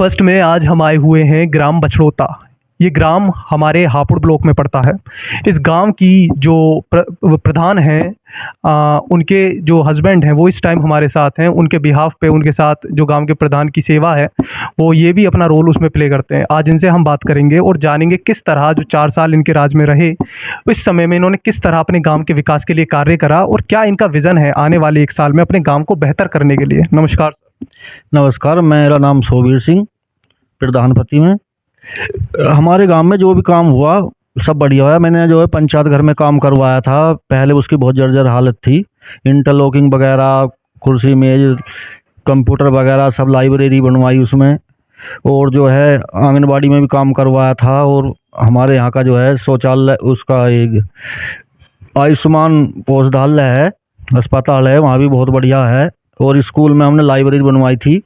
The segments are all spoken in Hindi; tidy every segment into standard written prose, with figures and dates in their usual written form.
फर्स्ट में आज हम आए हुए हैं ग्राम बछड़ोता। ये ग्राम हमारे हापुड़ ब्लॉक में पड़ता है। इस गांव की जो प्रधान हैं, उनके जो हस्बैंड हैं वो इस टाइम हमारे साथ हैं। उनके बिहाफ पे उनके साथ जो गांव के प्रधान की सेवा है वो ये भी अपना रोल उसमें प्ले करते हैं। आज इनसे हम बात करेंगे और जानेंगे किस तरह जो 4 साल इनके राज में रहे इस समय में इन्होंने किस तरह अपने गांव के विकास के लिए कार्य करा और क्या इनका विज़न है आने वाले 1 साल में अपने गांव को बेहतर करने के लिए। नमस्कार। नमस्कार, मेरा नाम सोबीर सिंह, प्रधानपति में। हमारे गांव में जो भी काम हुआ सब बढ़िया हुआ। मैंने जो है पंचायत घर में काम करवाया था। पहले उसकी बहुत जर्जर हालत थी। इंटरलॉकिंग वगैरह, कुर्सी मेज, कंप्यूटर वगैरह सब, लाइब्रेरी बनवाई उसमें। और जो है आंगनबाड़ी में भी काम करवाया था। और हमारे यहाँ का जो है शौचालय, उसका एक आयुष्मान औषधालय है, अस्पताल है, वहाँ भी बहुत बढ़िया है। और स्कूल में हमने लाइब्रेरी बनवाई थी।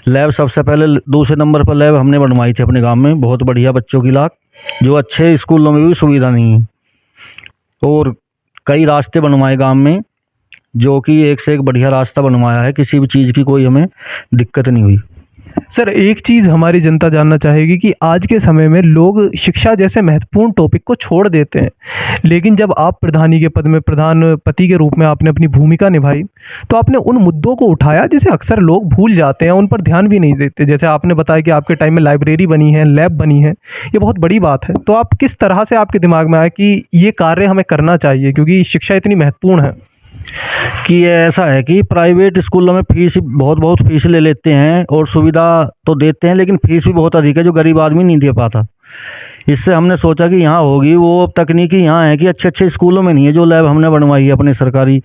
लैब सबसे पहले, दूसरे नंबर पर लैब हमने बनवाई थी अपने गांव में, बहुत बढ़िया बच्चों की लाख, जो अच्छे स्कूलों में भी सुविधा नहीं है। और कई रास्ते बनवाए गांव में, जो कि एक से एक बढ़िया रास्ता बनवाया है। किसी भी चीज़ की कोई हमें दिक्कत नहीं हुई। सर, एक चीज़ हमारी जनता जानना चाहेगी कि आज के समय में लोग शिक्षा जैसे महत्वपूर्ण टॉपिक को छोड़ देते हैं, लेकिन जब आप प्रधानी के पद में, प्रधानपति के रूप में आपने अपनी भूमिका निभाई तो आपने उन मुद्दों को उठाया जिसे अक्सर लोग भूल जाते हैं, उन पर ध्यान भी नहीं देते। जैसे आपने बताया कि आपके टाइम में लाइब्रेरी बनी है, लैब बनी है, ये बहुत बड़ी बात है। तो आप किस तरह से आपके दिमाग में आया कि ये कार्य हमें करना चाहिए, क्योंकि शिक्षा इतनी महत्वपूर्ण है? कि ये ऐसा है कि प्राइवेट स्कूलों में फीस बहुत फीस ले लेते हैं और सुविधा तो देते हैं, लेकिन फीस भी बहुत अधिक है जो गरीब आदमी नहीं दे पाता। इससे हमने सोचा कि यहाँ होगी वो तकनीकी, यहाँ है कि अच्छे अच्छे स्कूलों में नहीं है। जो लैब हमने बनवाई है अपने सरकारी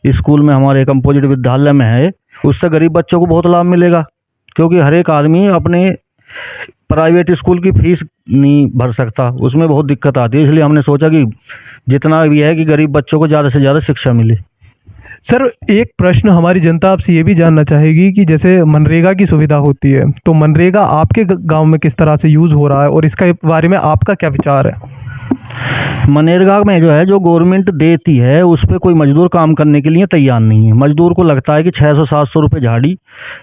स्कूल में, हमारे कंपोजिट विद्यालय में है, उससे गरीब बच्चों को बहुत लाभ मिलेगा। क्योंकि हर एक आदमी अपने प्राइवेट स्कूल की फीस नहीं भर सकता, उसमें बहुत दिक्कत आती है। इसलिए हमने सोचा कि जितना भी है कि गरीब बच्चों को ज़्यादा से ज़्यादा शिक्षा मिले। सर, एक प्रश्न हमारी जनता आपसे ये भी जानना चाहेगी कि जैसे मनरेगा की सुविधा होती है, तो मनरेगा आपके गांव में किस तरह से यूज़ हो रहा है और इसके बारे में आपका क्या विचार है? मनरेगा में जो है, जो गवर्नमेंट देती है उस पर कोई मजदूर काम करने के लिए तैयार नहीं है। मजदूर को लगता है कि 600-700 रुपये झाड़ी,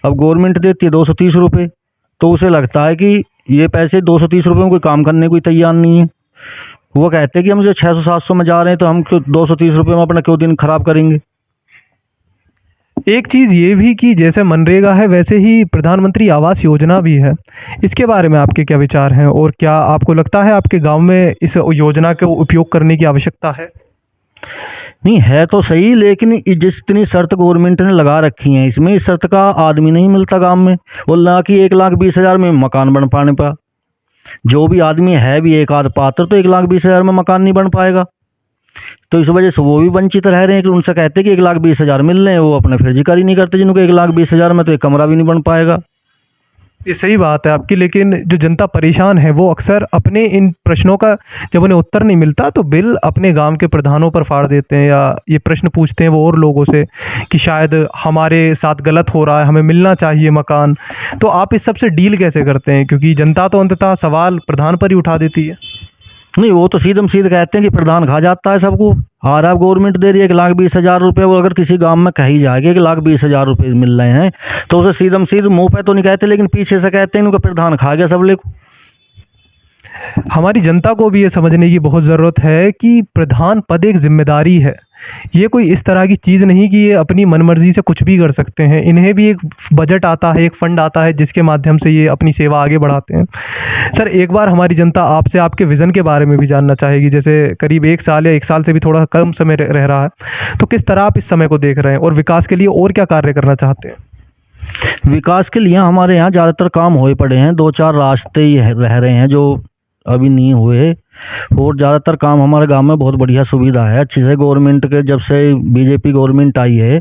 अब गवर्नमेंट देती है 230 रुपये, तो उसे लगता है कि ये पैसे 230 रुपये में कोई काम करने को कोई तैयार नहीं है। वो कहते हैं कि हम जो 600-700 में जा रहे हैं तो हम क्यों 230 रुपये में अपना क्यों दिन खराब करेंगे। एक चीज़ ये भी कि जैसे मनरेगा है वैसे ही प्रधानमंत्री आवास योजना भी है, इसके बारे में आपके क्या विचार हैं और क्या आपको लगता है आपके गांव में इस योजना का उपयोग करने की आवश्यकता है? नहीं है तो सही, लेकिन जितनी शर्त गवर्नमेंट ने लगा रखी है इसमें, इस शर्त का आदमी नहीं मिलता गांव में। वो ना कि 1,20,000 में मकान बन पाने पा, जो भी आदमी है भी एक आध पात्र, तो 1,20,000 में मकान नहीं बन पाएगा। तो इस वजह से वो भी वंचित रह रहे हैं कि उनसे कहते हैं कि 1,20,000 मिल रहे हैं, वो अपने फिर जिक्र ही नहीं करते जिनको 1,20,000 में तो एक कमरा भी नहीं बन पाएगा। ये सही बात है आपकी, लेकिन जो जनता परेशान है वो अक्सर अपने इन प्रश्नों का जब उन्हें उत्तर नहीं मिलता तो बिल अपने गांव के प्रधानों पर फाड़ देते हैं, या ये प्रश्न पूछते हैं वो और लोगों से कि शायद हमारे साथ गलत हो रहा है, हमें मिलना चाहिए मकान। तो आप इस सब से डील कैसे करते हैं, क्योंकि जनता तो अंततः सवाल प्रधान पर ही उठा देती है? नहीं, वो तो सीधम सीधे कहते हैं कि प्रधान खा जाता है सबको। आ रहा है गवर्नमेंट दे रही है 1,20,000 रुपये, वो अगर किसी गांव में कही जाए कि 1,20,000 रुपये मिल रहे हैं तो उसे सीधम सीधे मुंह पे तो नहीं कहते, लेकिन पीछे से कहते हैं इनका प्रधान खा गया सब लोग। हमारी जनता को भी ये समझने की बहुत ज़रूरत है कि प्रधान पद एक जिम्मेदारी है। ये कोई इस तरह की चीज़ नहीं कि ये अपनी मनमर्जी से कुछ भी कर सकते हैं। इन्हें भी एक बजट आता है, एक फ़ंड आता है जिसके माध्यम से ये अपनी सेवा आगे बढ़ाते हैं। सर, एक बार हमारी जनता आपसे आपके विज़न के बारे में भी जानना चाहेगी। जैसे करीब 1 साल या 1 साल से भी थोड़ा कम समय रह रहा है, तो किस तरह आप इस समय को देख रहे हैं और विकास के लिए और क्या कार्य करना चाहते हैं? विकास के लिए हमारे यहाँ ज़्यादातर काम हुए पड़े हैं। 2-4 रास्ते ही रह रहे हैं जो अभी नहीं हुए, और ज़्यादातर काम हमारे गांव में बहुत बढ़िया सुविधा है अच्छी से। गवर्नमेंट के जब से बीजेपी गवर्नमेंट आई है,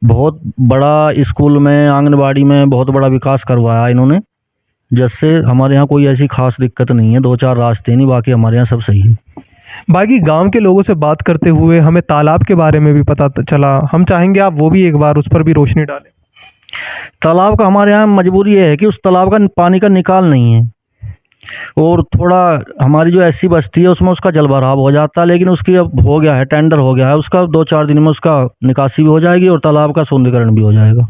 बहुत बड़ा स्कूल में, आंगनबाड़ी में बहुत बड़ा विकास करवाया इन्होंने, जिससे हमारे यहाँ कोई ऐसी खास दिक्कत नहीं है। 2-4 रास्ते नहीं, बाकी हमारे यहाँ सब सही है। बाकी गांव के लोगों से बात करते हुए हमें तालाब के बारे में भी पता चला, हम चाहेंगे आप वो भी एक बार उस पर भी रोशनी डालें। तालाब का हमारे यहाँ मजबूरी ये है कि उस तालाब का पानी का निकाल नहीं है, और थोड़ा हमारी जो ऐसी बस्ती है उसमें उसका जल भराव हो जाता है। लेकिन उसकी अब हो गया है, टेंडर हो गया है उसका, 2-4 दिन में उसका निकासी भी हो जाएगी और तालाब का सौंदर्यीकरण भी हो जाएगा।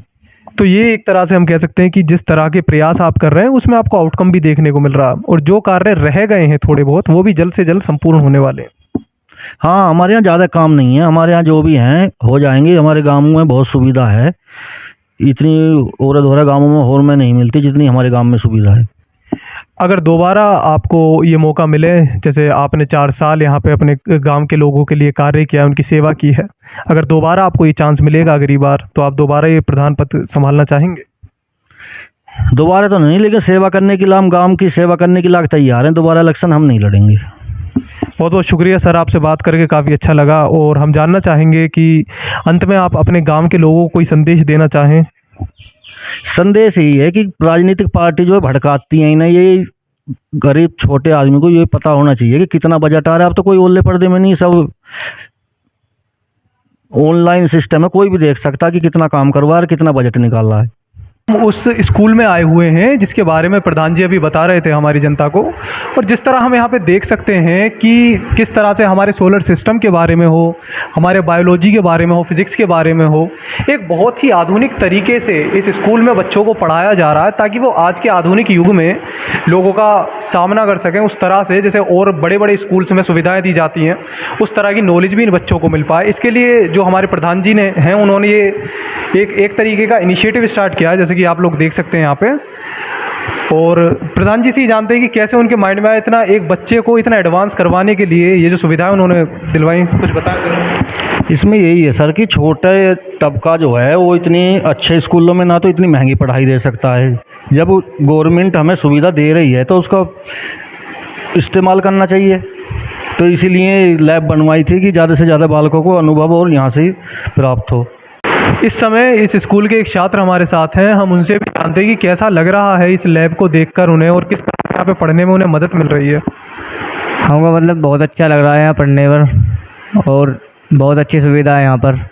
तो ये एक तरह से हम कह सकते हैं कि जिस तरह के प्रयास आप कर रहे हैं उसमें आपको आउटकम भी देखने को मिल रहा है, और जो कार्य रह गए हैं थोड़े बहुत वो भी जल्द से जल्द संपूर्ण होने वाले हैं। हाँ, हमारे यहाँ ज़्यादा काम नहीं है, हमारे यहाँ जो भी हैं हो जाएंगे। हमारे गाँव में बहुत सुविधा है, इतनी औरत धोरा गाँवों में और में नहीं मिलती जितनी हमारे गाँव में सुविधा है। अगर दोबारा आपको ये मौका मिले, जैसे आपने 4 साल यहाँ पे अपने गांव के लोगों के लिए कार्य किया, उनकी सेवा की है, अगर दोबारा आपको ये चांस मिलेगा अगली बार, तो आप दोबारा ये प्रधान पद संभालना चाहेंगे? दोबारा तो नहीं, लेकिन सेवा करने के लिए, हम गाँव की सेवा करने के लिए तैयार हैं। दोबारा इलेक्शन हम नहीं लड़ेंगे। बहुत बहुत शुक्रिया सर, आपसे बात करके काफ़ी अच्छा लगा। और हम जानना चाहेंगे कि अंत में आप अपने गांव के लोगों को कोई संदेश देना चाहें? संदेश यही है कि राजनीतिक पार्टी जो है भड़काती हैं ना, ये गरीब छोटे आदमी को ये पता होना चाहिए कि कितना बजट आ रहा है। अब तो कोई ओले पर्दे में नहीं, सब ऑनलाइन सिस्टम है, कोई भी देख सकता है कि कितना काम करवा रहा है, कितना बजट निकाल रहा है। हम उस स्कूल में आए हुए हैं जिसके बारे में प्रधान जी अभी बता रहे थे हमारी जनता को, और जिस तरह हम यहाँ पे देख सकते हैं कि किस तरह से हमारे सोलर सिस्टम के बारे में हो, हमारे बायोलॉजी के बारे में हो, फिज़िक्स के बारे में हो, एक बहुत ही आधुनिक तरीके से इस स्कूल में बच्चों को पढ़ाया जा रहा है ताकि वो आज के आधुनिक युग में लोगों का सामना कर सकें उस तरह से, जैसे और बड़े बड़े स्कूल्स में सुविधाएँ दी जाती हैं उस तरह की नॉलेज भी इन बच्चों को मिल पाए। इसके लिए जो हमारे प्रधान जी ने हैं उन्होंने ये एक तरीके का इनिशिएटिव स्टार्ट किया है, जैसे कि आप लोग देख सकते हैं यहाँ पे। और प्रधान जी से ही जानते हैं कि कैसे उनके माइंड में आया इतना एक बच्चे को इतना एडवांस करवाने के लिए ये जो सुविधाएं उन्होंने दिलवाई, कुछ बताएं सर। इसमें यही है सर कि छोटे तबका जो है वो इतनी अच्छे स्कूलों में ना तो इतनी महंगी पढ़ाई दे सकता है। जब गवर्नमेंट हमें सुविधा दे रही है तो उसका इस्तेमाल करना चाहिए। तो इसीलिए लैब बनवाई थी कि ज़्यादा से ज़्यादा बालकों को अनुभव और यहाँ से प्राप्त हो। इस समय इस स्कूल के एक छात्र हमारे साथ हैं, हम उनसे भी जानते हैं कि कैसा लग रहा है इस लैब को देखकर उन्हें, और किस तरह यहाँ पे पढ़ने में उन्हें मदद मिल रही है। हमको मतलब बहुत अच्छा लग रहा है यहाँ पढ़ने पर, और बहुत अच्छी सुविधा है यहाँ पर।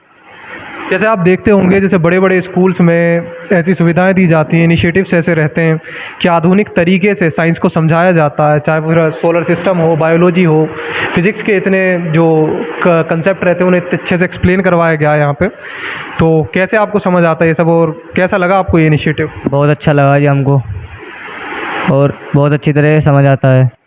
जैसे आप देखते होंगे जैसे बड़े बड़े स्कूल्स में ऐसी सुविधाएं दी जाती हैं, इनिशिएटिव्स ऐसे रहते हैं कि आधुनिक तरीके से साइंस को समझाया जाता है, चाहे फिर सोलर सिस्टम हो, बायोलॉजी हो, फिज़िक्स के इतने जो कंसेप्ट रहते हैं उन्हें इतने अच्छे से एक्सप्लेन करवाया गया है यहाँ पे। तो कैसे आपको समझ आता है ये सब, और कैसा लगा आपको ये इनिशिएटिव? बहुत अच्छा लगा जी हमको, और बहुत अच्छी तरह समझ आता है।